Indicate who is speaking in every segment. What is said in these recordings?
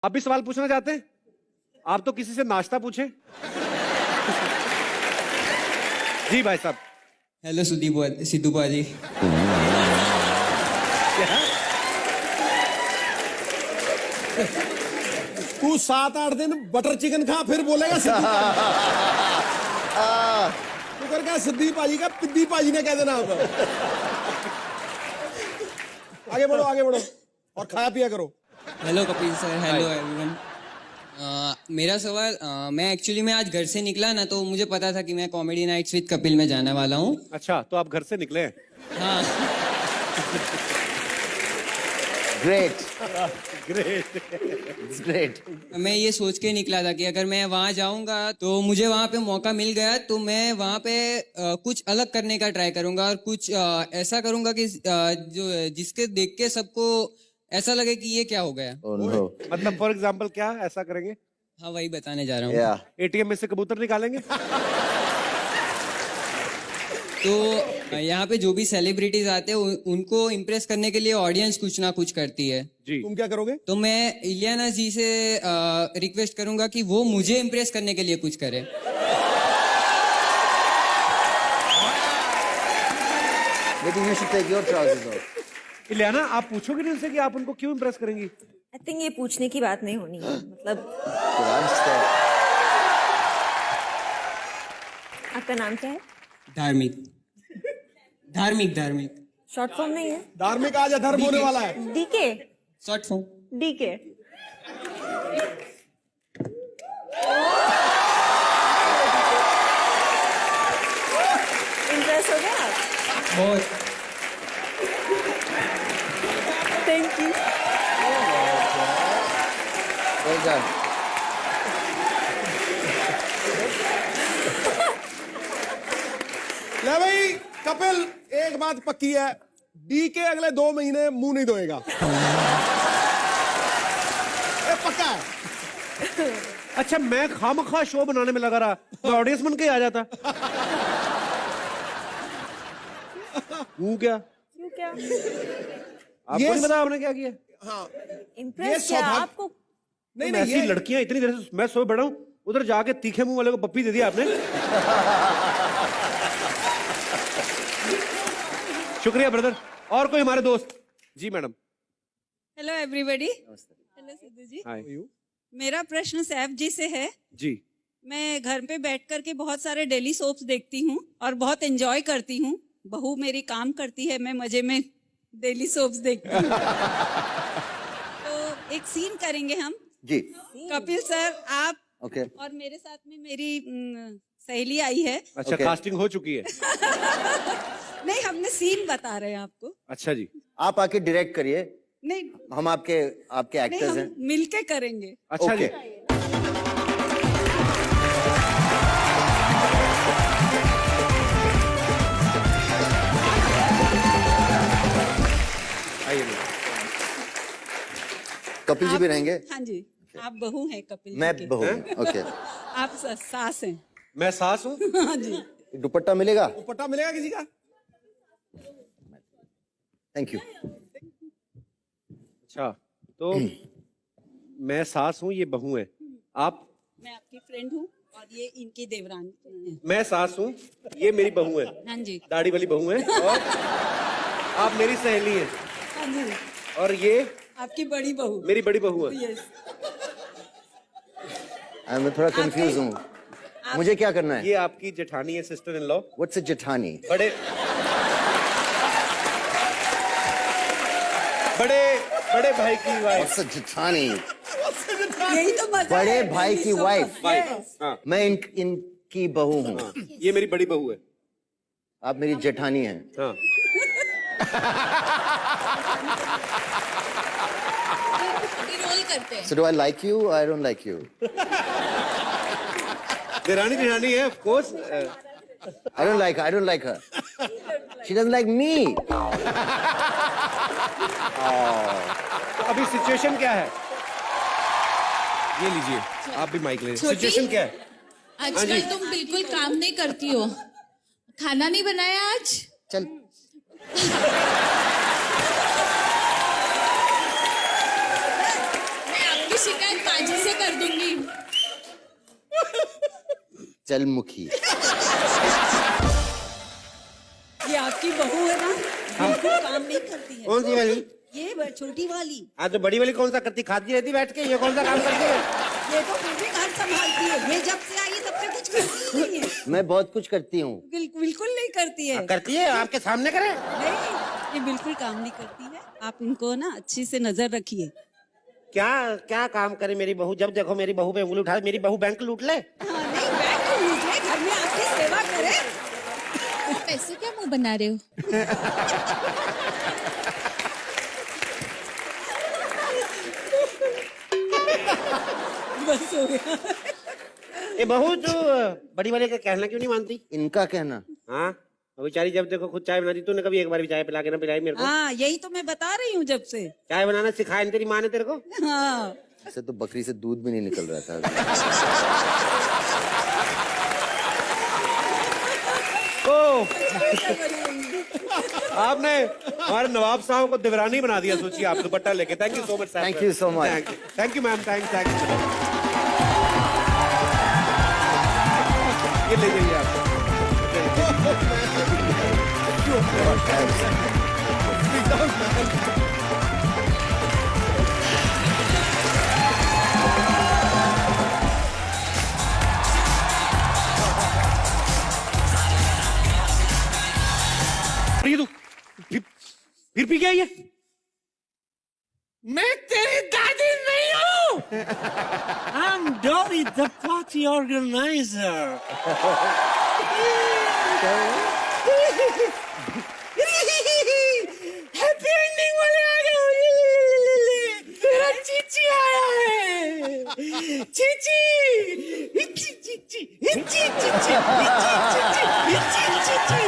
Speaker 1: आप भी सवाल पूछना चाहते हैं? आप तो किसी से नाश्ता पूछे। जी भाई साहब।
Speaker 2: हेलो सिद्धू बाजी।
Speaker 3: तू 7-8 दिन बटर चिकन खा फिर बोलेगा सिद्धू तू कर क्या सिद्धि पाजी का पिद्दी पाजी ने कह देना आप। आगे बढ़ो और खाया पिया करो।
Speaker 2: Hello Kapil sir, hello everyone. मेरा सवाल, मैं आज घर से निकला ना, तो मुझे पता था कि मैं कॉमेडी नाइट्स विद कपिल में जाने वाला हूँ।
Speaker 1: अच्छा, तो आप घर से निकले हैं?
Speaker 2: हाँ।
Speaker 4: ग्रेट।
Speaker 2: मैं ये सोच के निकला था कि अगर मैं वहाँ जाऊँगा तो मुझे वहाँ पे मौका मिल गया तो मैं वहाँ पे कुछ अलग करने का ट्राई करूँगा और कुछ ऐसा करूँगा कि जो जिसके देख के सबको ऐसा लगे कि ये क्या हो गया।
Speaker 4: Oh, no.
Speaker 1: मतलब फॉर एग्जाम्पल क्या ऐसा करेंगे?
Speaker 2: हाँ, वही बताने जा रहा हूँ।
Speaker 4: Yeah.
Speaker 1: एटीएम में से कबूतर निकालेंगे?
Speaker 2: तो यहाँ पे जो भी सेलिब्रिटीज आते हैं उनको इम्प्रेस करने के लिए ऑडियंस कुछ ना कुछ करती है।
Speaker 1: जी।
Speaker 3: तुम क्या करोगे?
Speaker 2: तो मैं इलियाना जी से रिक्वेस्ट करूंगा कि वो मुझे इम्प्रेस करने के लिए कुछ करे।
Speaker 4: Maybe you should take your trousers off.
Speaker 1: Ileana, आप पूछोगे नहीं उनसे कि आप उनको क्यों इम्प्रेस करेंगी?
Speaker 5: आई थिंक ये पूछने की बात नहीं होनी है, मतलब।
Speaker 4: I'm scared.
Speaker 5: आपका नाम क्या है?
Speaker 2: धार्मिक
Speaker 5: शॉर्ट फॉर्म नहीं है?
Speaker 3: धार्मिक आज अधर्म होने वाला है।
Speaker 5: DK.
Speaker 2: Short form.
Speaker 5: DK. Impress हो गया आप?
Speaker 2: बहुत।
Speaker 5: Thank you.
Speaker 4: Well done.
Speaker 3: ले भाई कपिल, एक बात पक्की है, डी के अगले 2 महीने मुंह नहीं धोएगा। ये पक्का है।
Speaker 1: अच्छा, मैं खामखा शो बनाने में लगा रहा, मैं ऑडियंस बन के आ जाता। वो क्या?
Speaker 5: क्यों क्या?
Speaker 1: आपको नहीं पता आपने क्या किया?
Speaker 3: हाँ,
Speaker 5: इम्प्रेस किया
Speaker 3: सौभाग्य-
Speaker 5: आपको?
Speaker 3: नहीं
Speaker 1: ऐसी
Speaker 3: ये
Speaker 1: लड़कियां इतनी देर से मैं सो बैठा हूं, उधर जाके तीखे मुंह वाले को पप्पी दे दिया आपने। शुक्रिया ब्रदर। और कोई हमारे दोस्त? जी madam.
Speaker 6: Hello everybody. Hello Sidhu ji.
Speaker 1: Hi.
Speaker 6: मेरा प्रश्न सैफ जी से है।
Speaker 1: जी।
Speaker 6: मैं घर पे बैठ कर के बहुत सारे डेली सोप्स देखती हूँ और बहुत एंजॉय करती हूँ। बहू मेरी काम करती है, मैं मजे में डेली सोप्स देखती हूँ। तो एक सीन करेंगे हम।
Speaker 4: जी।
Speaker 6: कपिल सर, आप
Speaker 4: Okay.
Speaker 6: और मेरे साथ में मेरी सहेली आई है।
Speaker 1: अच्छा,
Speaker 4: Okay.
Speaker 1: कास्टिंग हो चुकी है?
Speaker 6: नहीं, हमने सीन बता रहे हैं आपको।
Speaker 1: अच्छा जी।
Speaker 4: आप आके डायरेक्ट करिए,
Speaker 6: नहीं
Speaker 4: हम आपके
Speaker 6: नहीं,
Speaker 4: एक्टर्स हैं।
Speaker 6: हम मिलके करेंगे।
Speaker 1: अच्छा जी।
Speaker 4: Okay.
Speaker 1: आइए मैडम।
Speaker 4: कपिल जी भी रहेंगे?
Speaker 6: हाँ जी, आप बहू हैं कपिल
Speaker 4: मैं
Speaker 6: जी के।
Speaker 4: बहू। ओके।
Speaker 6: आप सास हैं।
Speaker 1: मैं सास हूँ?
Speaker 6: हाँ जी।
Speaker 4: दुपट्टा मिलेगा?
Speaker 3: दुपट्टा मिलेगा किसी का?
Speaker 4: Thank you.
Speaker 1: अच्छा, तो मैं सास हूँ, ये बहू है। आप?
Speaker 6: मैं आपकी फ्रेंड हूँ और ये इनकी देवरानी है।
Speaker 1: मैं सास हूँ, ये मेरी बहू है,
Speaker 6: हाँ जी।
Speaker 1: दाढ़ी वाली बहू है, और आप मेरी सहेली हैं,
Speaker 6: हाँ जी।
Speaker 1: और ये
Speaker 6: आपकी बड़ी बहू।
Speaker 1: मेरी बड़ी बहू है।
Speaker 6: यस।
Speaker 4: मैं थोड़ा कंफ्यूज हूँ, मुझे क्या करना है?
Speaker 1: ये आपकी जेठानी है, sister in law.
Speaker 4: What's a जेठानी?
Speaker 1: बड़े बड़े बड़े भाई की वाइफ।
Speaker 4: व्हाट्स अ जेठानी?
Speaker 6: यही तो मजा
Speaker 4: बड़े
Speaker 6: है
Speaker 4: भाई
Speaker 6: daily
Speaker 4: की
Speaker 6: soap का।
Speaker 4: वाइफ।
Speaker 6: Yes।
Speaker 1: हाँ,
Speaker 4: मैं इनकी बहू हूँ।
Speaker 1: ये मेरी बड़ी बहू है।
Speaker 4: आप मेरी जेठानी हैं।
Speaker 1: हाँ।
Speaker 6: रोल करते हैं।
Speaker 4: So do I like you or I don't like you?
Speaker 1: देरानी जेठानी है, of course.
Speaker 4: I don't like her. I don't like her. She doesn't like me.
Speaker 1: तो अभी सिचुएशन क्या है? ये लीजिए, आप भी माइक ले। सिचुएशन क्या है? हाँ
Speaker 7: आजकल
Speaker 1: जी।
Speaker 7: तुम बिल्कुल काम नहीं करती हो। खाना नहीं बनाया आज?
Speaker 4: चल।
Speaker 7: मैं आपकी शिकायत पाजी से कर दूंगी।
Speaker 4: चल मुखी।
Speaker 6: ये आपकी बहू है ना, बिल्कुल काम नहीं करती है।
Speaker 1: कौन सी वाली?
Speaker 6: ये छोटी वाली,
Speaker 1: हाँ तो बड़ी वाली कौन सा करती, खाती रहती बैठ के, ये कौन सा काम करती है?
Speaker 6: ये तो फिर भी घर संभालती है। ये जब से आई तब से कुछ करती ही नहीं है।
Speaker 4: मैं बहुत कुछ करती हूँ।
Speaker 6: बिल्कुल नहीं करती है।
Speaker 1: करती है, आपके सामने करे।
Speaker 6: नहीं, ये बिल्कुल काम नहीं करती है। आप इनको ना अच्छी से नजर रखिए।
Speaker 1: क्या क्या काम करे मेरी बहू? जब देखो मेरी बहू पे उंगली उठा, मेरी बहू बैंक लूट ले।
Speaker 6: हाँ, नहीं, बैंक तो लूट ले, घर में आपकी सेवा करे।
Speaker 7: पैसे क्या मुंह बना रहे हो?
Speaker 6: बस हो गया।
Speaker 1: ये बहू तू बड़ी वाले का कहना क्यों नहीं मानती?
Speaker 4: इनका कहना।
Speaker 1: हाँ, बेचारी जब देखो खुद चाय बनाती, तूने कभी एक बार भी चाय पिला के ना पिलाई मेरे को?
Speaker 6: हाँ, यही तो मैं बता रही हूँ जब से।
Speaker 1: चाय बनाना सिखाया तेरी माँ ने तेरे को?
Speaker 6: हाँ,
Speaker 4: ऐसे तो बकरी से दूध भी नहीं निकल रहा था।
Speaker 1: ओ, आपने हमारे नवाब साहब को देवरानी बना दिया। सोचिए आप दुपट्टा लेके। Thank you so much.
Speaker 4: Thank you so much.
Speaker 1: Thank you ma'am. Thank you. ये ले जाइए आप। ये तो फिर पी गया ये?
Speaker 8: मैं तेरी दादी नहीं हूँ। I'm Dory, the party organizer. Happy ending वाले आ गए। मेरा चीची आया है। चीची, इच्ची चीची, इच्ची चीची, इच्ची चीची।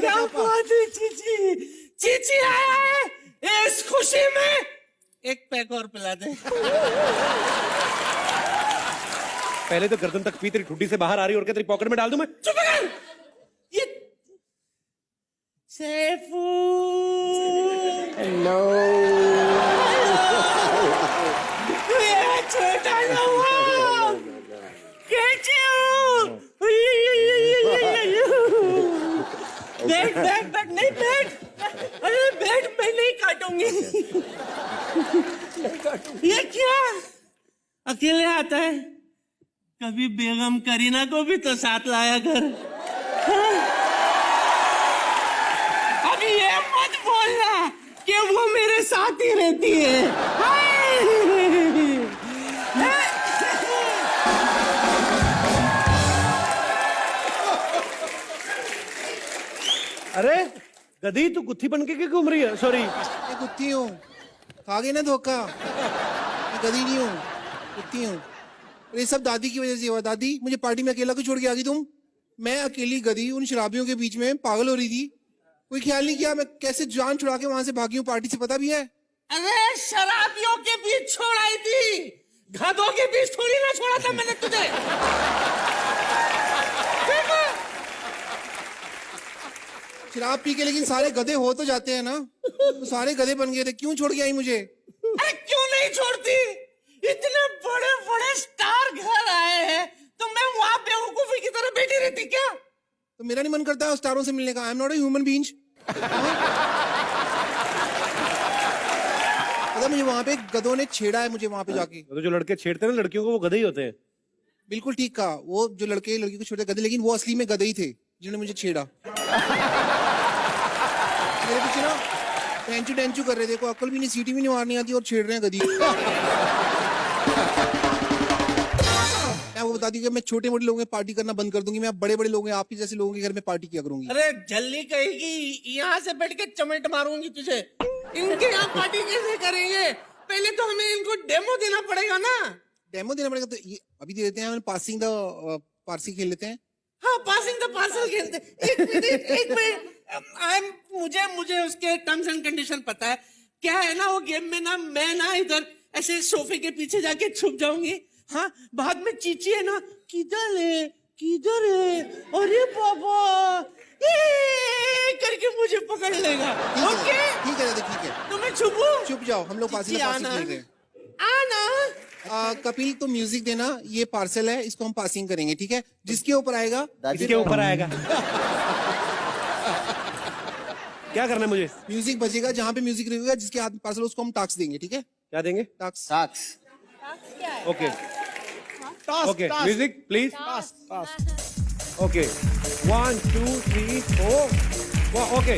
Speaker 8: क्या बात है चीची? चीची आया है। इस खुशी में एक पैक और पिला दे।
Speaker 1: पहले तो गर्दन तक पी, तेरी ठुड्डी से बाहर आ रही और क्या तेरी पॉकेट में डाल दूं मैं?
Speaker 8: चुप कर। ये सैफू।
Speaker 4: हेलो।
Speaker 8: मेरा छोटा नवाब कैसे हो? बैठ बैठ बैठ। नहीं बैठ। अरे बैठ, मैं नहीं काटूंगी। ये क्या अकेले आता है? कभी बेगम करीना को भी तो साथ लाया कर। हाँ? अब ये मत बोलना कि वो मेरे साथ ही रहती है।
Speaker 1: अरे गधी, तू गुत्थी बन के क्यों घूम रही है? सॉरी,
Speaker 9: मैं कुत्ती हूँ। खा गई ना धोखा। मैं गधी नहीं हूँ, कुत्ती हूँ। और ये सब दादी की वजह से हुआ। दादी, मुझे पार्टी में अकेला क्यों छोड़ के आ गई तुम? मैं अकेली गधी उन शराबियों के बीच में पागल हो रही थी। कोई ख्याल नहीं किया मैं कैसे जान छुड़ा के वहां से भागी हूँ। पार्टी से पता भी है?
Speaker 8: अरे शराबियों के बीच छोड़ाई थी, गधों के बीच थोड़ी ना छोड़ा था मैंने तुझे।
Speaker 9: शराब पी के लेकिन सारे गधे हो तो जाते हैं ना। तो सारे गधे बन गए थे। क्यों छोड़ के आई मुझे?
Speaker 8: अरे क्यों नहीं छोड़ती? इतने बड़े बड़े स्टार घर आए हैं तो मैं वहां बेवकूफी की तरह बैठी रहती क्या?
Speaker 9: तो मेरा नहीं मन करता है स्टारों से मिलने का। I am not a human being. पता मुझे वहां पे गधों ने छेड़ा है मुझे वहां पे जाके।
Speaker 1: तो जो लड़के छेड़ते हैं ना लड़कियों को, वो गधे ही होते हैं।
Speaker 9: बिल्कुल ठीक कहा। वो जो लड़के लड़की को छेड़ते गधे, लेकिन वो असली में गधे ही थे जिन्होंने मुझे छेड़ा। मेरे पीछे ना टेंचू टेंचू कर रहे थे। कोई अक्ल भी नहीं, सीटी भी नहीं मारनी आती और छेड़ रहे हैं गधी। मैं वो बता दी कि मैं छोटे मोटे लोगों में पार्टी करना बंद कर दूंगी। मैं बड़े बड़े लोग हैं, आप ही जैसे लोगों के घर में पार्टी किया करूंगी।
Speaker 8: अरे जल्दी कहेगी, यहाँ से बैठ के चमेट मारूंगी तुझे। इनके यहाँ पार्टी कैसे करेंगे? पहले तो हमें इनको डेमो देना पड़ेगा ना।
Speaker 9: डेमो देना पड़ेगा तो ये अभी दे देते हैं। पासिंग द पारसी खेल लेते हैं।
Speaker 8: हाँ, पासिंग द पार्सल खेलते। एक मिनट। मुझे उसके टर्म्स एंड कंडीशन पता है। क्या है ना, वो गेम में ना मैं ना इधर ऐसे सोफे के पीछे जाके छुप जाऊंगी। हाँ, बाद में चीची है ना, किधर है किधर है, अरे बाबा करके मुझे पकड़ लेगा। ओके
Speaker 9: ठीक है दादा, ठीक है।
Speaker 8: तो मैं छुपू?
Speaker 9: चुप जाओ, हम लोग पासी
Speaker 8: चीची
Speaker 9: पासी
Speaker 8: आना।
Speaker 9: खेल रहे हैं। कपिल तो म्यूजिक देना, ये पार्सल है, इसको हम पासिंग करेंगे, ठीक है? जिसके ऊपर आएगा
Speaker 1: इसके ऊपर आएगा। क्या करना है मुझे?
Speaker 9: म्यूजिक बजेगा, जहां पे म्यूजिक रहेगा जिसके हाथ में पार्सल उसको हम टास्क देंगे, ठीक है?
Speaker 1: क्या देंगे?
Speaker 9: Task.
Speaker 4: Tax.
Speaker 1: Okay okay, music please. Okay 1 2 3 4 okay.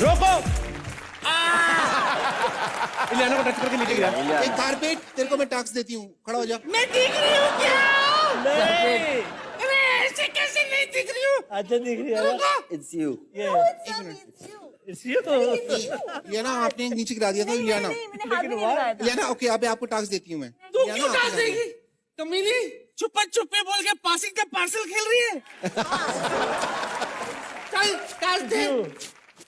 Speaker 1: रोको। इलियाना को टच करके नीचे गिरा।
Speaker 9: एक कारपेट, तेरे को मैं टास्क देती हूँ, खड़ा हो जा।
Speaker 8: मैं दिख रही हूँ क्या? अरे ऐसे कैसे नहीं दिख रही हूँ?
Speaker 10: अच्छा दिख रही है।
Speaker 4: It's you.
Speaker 9: लियाना, आपने नीचे गिरा दिया था लियाना।
Speaker 5: मैंने हाथ में नहीं लगाया था।
Speaker 9: लियाना, ओके, अब आपको टास्क देती हूँ मैं।
Speaker 8: तू
Speaker 9: लियाना,
Speaker 8: क्यों
Speaker 9: आपको
Speaker 8: डाल
Speaker 9: टास्क
Speaker 8: देगी? कमीनी छुपा छुपे बोल के पासिंग का पार्सल खेल रही है। चल टास्क दे।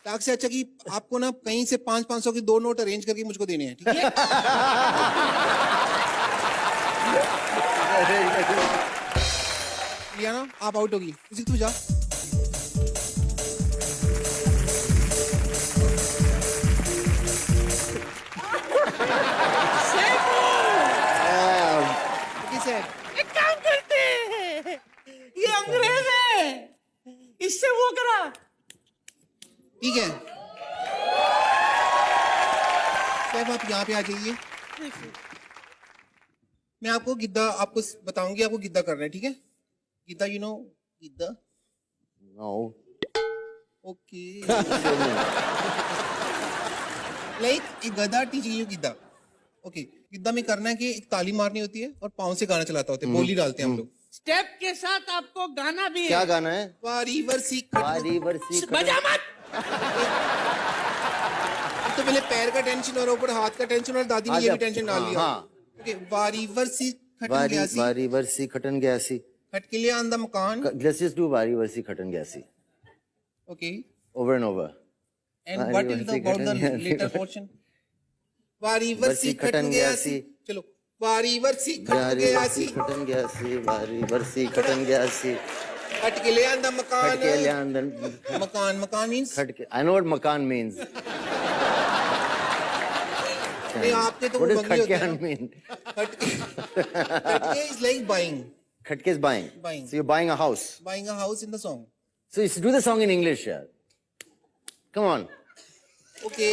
Speaker 9: टास्क से अच्छा कि आपको ना कहीं से 500-500 के 2 नोट अरेंज करके मुझको देने हैं, ठीक है? लियाना, आप आउट होगी। किसी तू जा। किसे?
Speaker 8: एक काम करते हैं, ये अंग्रेज है, इससे वो करा।
Speaker 9: ठीक है, साहब आप यहाँ पे आ जाइए। मैं आपको गिद्दा आपको बताऊंगी, आपको गिद्दा करना है, ठीक है? Giddha, you know Giddha?
Speaker 4: No.
Speaker 9: Okay. Like एक गधा teaching you Giddha. Okay, Giddha में करना है कि एक ताली मारनी होती है और पाँव से गाना चलाता होता है, बोली डालते हैं हम लोग।
Speaker 8: स्टेप के साथ आपको गाना भी
Speaker 4: क्या
Speaker 8: है।
Speaker 4: गाना है?
Speaker 9: वारी वर्सी
Speaker 4: वारी वर्सी
Speaker 8: बजा मत।
Speaker 9: तो पहले पैर का टेंशन और ऊपर हाथ का टेंशन और दादी ने ये भी टेंशन डाल लिया।
Speaker 4: हाँ।
Speaker 9: ओके, वारी वर्सी खटन
Speaker 4: वारी
Speaker 9: गयासी,
Speaker 4: वारी वर्सी खटन गयासी।
Speaker 9: खटके लिए आंदा मकान।
Speaker 4: Let's just do वारी वर्सी खटन गयासी.
Speaker 9: Okay,
Speaker 4: Over and over.
Speaker 9: and
Speaker 4: वारी
Speaker 9: what is
Speaker 4: वर्सी
Speaker 9: the about the
Speaker 4: खटन गयासी।
Speaker 9: later portion? वारी वर्सी खटन गयासी। चलो, वारी वर्सी खटन
Speaker 4: वारी
Speaker 9: गयासी,
Speaker 4: वर्सी खटन गयासी, वारी वर्सी खटन गयासी।
Speaker 9: खटके लिए आंदा मकान।
Speaker 4: खटके ले अंदर
Speaker 9: मकान, मकान मीन्स
Speaker 4: खटके। I know what मकान means.
Speaker 9: नहीं, आपके तो
Speaker 4: What
Speaker 9: वो
Speaker 4: does
Speaker 9: बंगले होते हैं
Speaker 4: खटके
Speaker 9: ना।
Speaker 4: mean?
Speaker 9: खटके is like buying,
Speaker 4: खटके is buying.
Speaker 9: Buying.
Speaker 4: So you're buying a house.
Speaker 9: buying a house in the song.
Speaker 4: So you should do the song in English, yeah. Come on.
Speaker 9: Okay,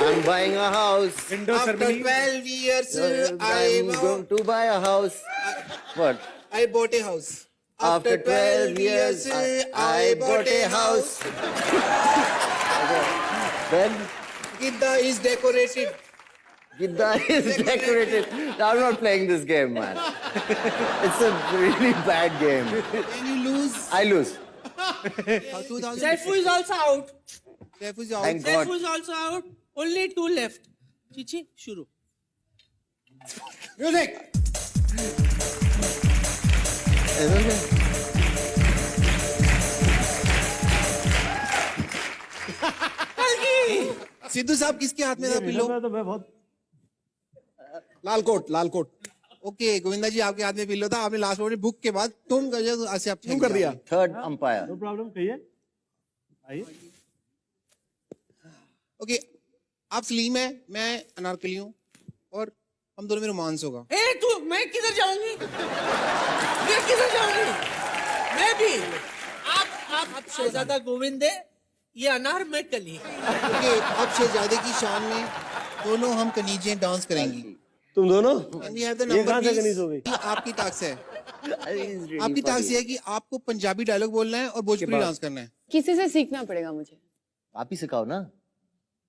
Speaker 4: I'm buying a house.
Speaker 1: Window
Speaker 9: after
Speaker 1: service
Speaker 9: 12 years,
Speaker 4: I'm going to buy a house. What?
Speaker 9: I bought a house.
Speaker 4: After 12 years, I bought a house. Then
Speaker 9: Gidda is decorated.
Speaker 4: Gidda is decorated. I'm not playing this game, man. It's a really bad game.
Speaker 9: When you lose,
Speaker 4: I lose.
Speaker 9: 2000.
Speaker 8: Saifu is also out.
Speaker 9: Saifu is out.
Speaker 4: Thank God.
Speaker 8: Saifu is also out. Only 2 left. Chichi, shuru.
Speaker 9: Music. Sidhu साहब किसके हाथ में था pillow?
Speaker 10: तो मैं बहुत
Speaker 3: लाल coat, लाल coat.
Speaker 9: Okay, Govinda जी आपके हाथ में पिल्लो था, आपने लास्ट में बुक के बाद तुम ऐसे आप
Speaker 3: क्यों कर दिया?
Speaker 4: Third umpire.
Speaker 10: नो प्रॉब्लम, कहिए आइए।
Speaker 9: ओके, आप सलीम है, मैं अनारकली हूँ और हम दोनों में रोमांस होगा।
Speaker 8: ए तू, मैं किधर जाऊंगी? मैं किधर जाऊंगी? मैं भी। आप शहजादा गोविंद है, ये अनार में कली।
Speaker 9: ओके, अब शहजादे की शान में दोनों हम कनीजें डांस करेंगी।
Speaker 10: तुम दोनों
Speaker 9: And we have the
Speaker 10: ये
Speaker 9: number,
Speaker 10: कहाँ से
Speaker 9: please.
Speaker 10: कनीज हो गई?
Speaker 9: आपकी टास्क है,
Speaker 4: It's really
Speaker 9: आपकी टास्क
Speaker 4: funny.
Speaker 9: ये है कि आपको पंजाबी डायलॉग बोलना है और भोजपुरी डांस करना है।
Speaker 5: किसी से सीखना पड़ेगा मुझे।
Speaker 4: आप ही सिखाओ ना।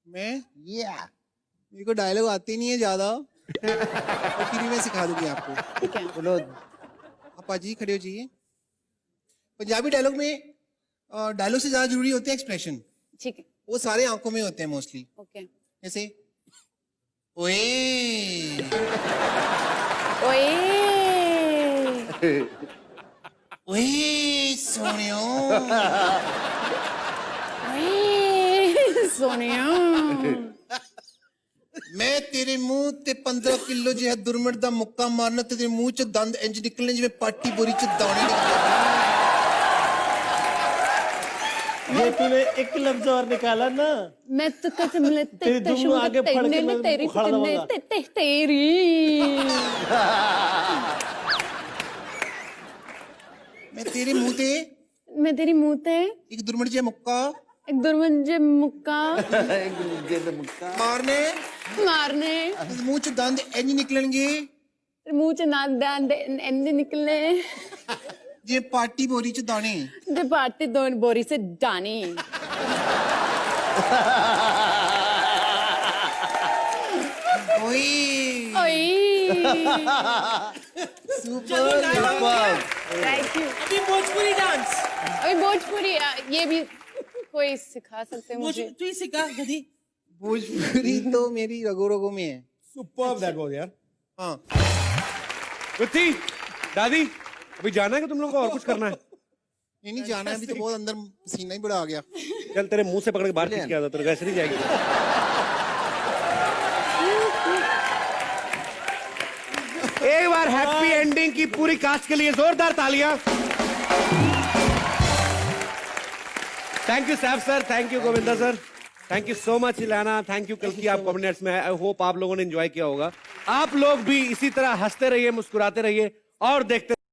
Speaker 9: मैं
Speaker 4: Yeah.
Speaker 9: मेरे को डायलॉग आते नहीं है ज्यादा, तो फिर भी मैं सिखा दूंगी आपको।
Speaker 5: ठीक है।
Speaker 4: बोलो।
Speaker 9: आप जी खड़े हो जाइए। पंजाबी डायलॉग में डायलॉग से ज्यादा जरूरी होते हैं एक्सप्रेशन,
Speaker 5: ठीक है।
Speaker 9: वो सारे आंखों में होते हैं मोस्टली।
Speaker 5: ओके।
Speaker 9: जैसे ओए,
Speaker 5: ओए
Speaker 9: ओए सोनियो,
Speaker 5: ओए सोनिया।
Speaker 9: मैं तेरे मुंह ते 15 किलो जिहा दुरमट दा मुक्का मारना ते तेरे मुंह च दंद इंज निकलने जिवें पाटी बोरी च दाने निकलदे।
Speaker 10: ये तूने एक लफ्ज और निकाला ना,
Speaker 5: मैं तो कसम लेते
Speaker 10: तेरी दुम आगे फड़ के मैं
Speaker 5: तेरी
Speaker 10: उखाड़ दूंगा।
Speaker 5: तेरी
Speaker 9: मैं तेरे मुंह ते
Speaker 5: मैं तेरी मुंह ते
Speaker 9: एक दुर्मणजे मुक्का
Speaker 5: एक दुर्मंजे मुक्का
Speaker 9: मारने
Speaker 5: मारने
Speaker 9: मुंह च दंद इंज निकलणगे
Speaker 5: तेरे मुंह च ना दंद इंज निकले
Speaker 9: जे पार्टी बोरी च दाने।
Speaker 5: जे पार्टी दो बोरी से डानी।
Speaker 9: ओए
Speaker 5: ओए
Speaker 9: सुपर
Speaker 5: थैंक यू।
Speaker 8: अभी भोजपुरी डांस
Speaker 5: अभी भोजपुरी ये भी कोई सिखा सकते हैं मुझे?
Speaker 8: तू ही सिखा गधी।
Speaker 9: भोजपुरी तो मेरी रगो रगो में है।
Speaker 3: सुपर्ब दैट वाज यार।
Speaker 9: हाँ
Speaker 1: पृथ्वी, दादी, अभी जाना है कि तुम लोगों को और कुछ करना है?
Speaker 9: नहीं जाना है, अभी तो बहुत अंदर पसीना ही बड़ा आ गया।
Speaker 1: चल तेरे मुंह से पकड़ के बाहर खींच के आता, तेरे वैसे नहीं जाएगी। एक बार हैप्पी एंडिंग की पूरी कास्ट के लिए जोरदार तालियां। Thank you Saif sir, thank you Govinda sir, thank you so much Ilana, thank you कल की आप कॉमेंट्स में। आई होप आप लोगों ने एंजॉय किया होगा। आप लोग भी इसी तरह हंसते रहिए, मुस्कुराते रहिए और देखते